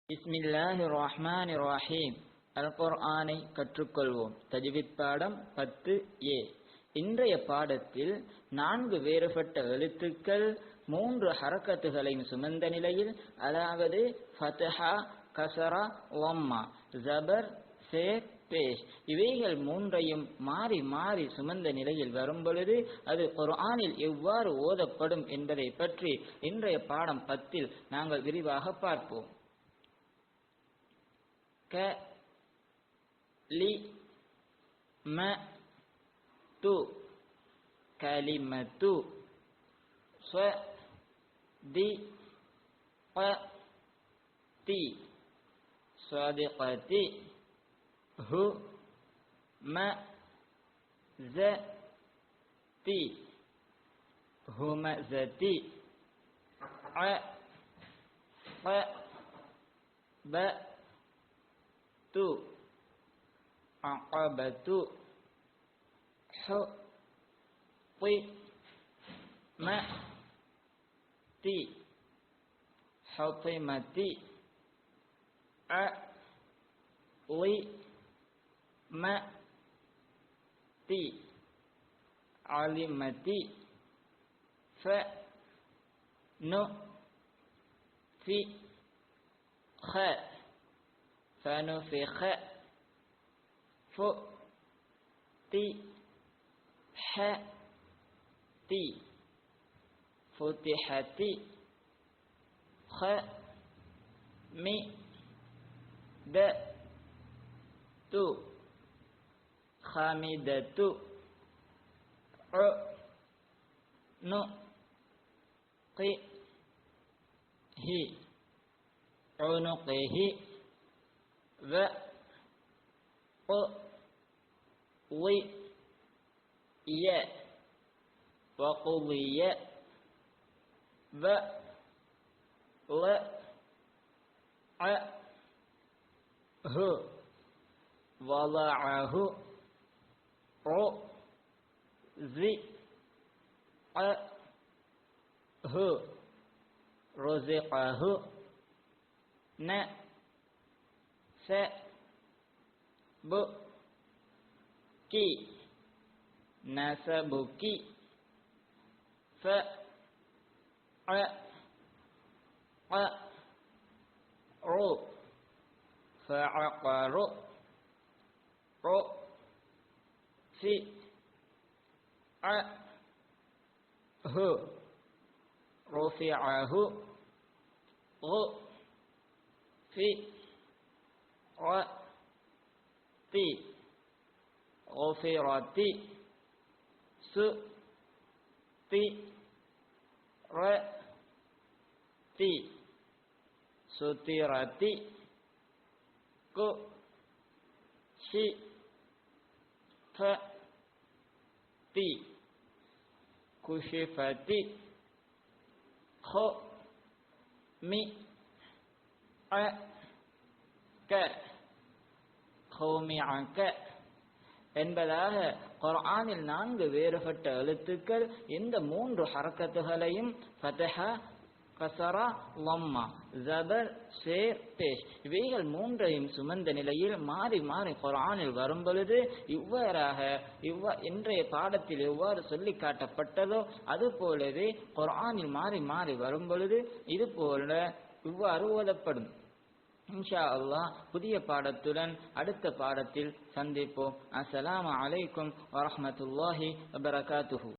பிஸ்மில்லாஹிர் ரஹ்மானிர் ரஹீம். அல் குர்ஆனை கற்றுக்கொள்வோம். தஜ்வீத் பாடம் 10A. இன்றைய பாடத்தில் 4 வேறுபட்ட எழுத்துக்கள் 3 ஹரக்கத்துகளையும் சுமந்த நிலையில், அதாவது ஃபத்ஹா, கஸரா, வம்மா, ஜபர், சேர், பேஷ், இவைகள் 3ஐயும் மாறி மாறி சுமந்த நிலையில் வரும் பொழுது அது குர்ஆனில் எவ்வாறு ஓதப்படும் என்பதை பற்றி இன்றைய பாடம் 10இல் நாங்கள் விரிவாக பார்ப்போம். க லி ம து கலிமத்து. ஸ தி க தி ஸாதிகதி. ஹு ம ஸ தி ஹுமஸதி. அ க ப து அகபத்து. ஹு தி ம தி ஹுதிமதி. அ லி ம தி அலிமதி. ஃப நு ஃபி ஹ فنفخ. ف تي ح تي فتحت. خ مي د تو خامدت. ع ن ق هي عنقه. و ق ض ي وقضي. و ل ع ه وضعه. ر ز ق ه رزقه. ن س ب كي نسبكي. ف ع ق ر فعقر. ر في ع ه رفعه. غ في தி غفرت. س தி ர தி சுத்திரத். கு ஷி ஃப தி குஷிஃபத். خ மி அ க கௌமிஅக என்பதாக குர்ஆனில் 4 வேறுபட்ட எழுத்துக்கள் இந்த 3 ஹரக்கத்துகளையும் ஃபத்ஹா, கஸரா, வம்மா, ஜபர், சேர், பேஷ் இவைகள் 3ஐயும் சுமந்த நிலையில் மாறி மாறி குர்ஆனில் வரும் பொழுது இன்றைய பாடத்தில் எவ்வாறு சொல்லி காட்டப்பட்டதோ அது போலவே குர்ஆனில் மாறி மாறி வரும் பொழுது இது போல இவ்வாறு ஓதப்படும். இன்ஷா அல்லாஹ் புதிய பாடத்துடன் அடுத்த பாடத்தில் சந்திப்போம். அஸ்ஸலாமு அலைக்கும் வரஹ்மத்துல்லாஹி வபரகாத்துஹு.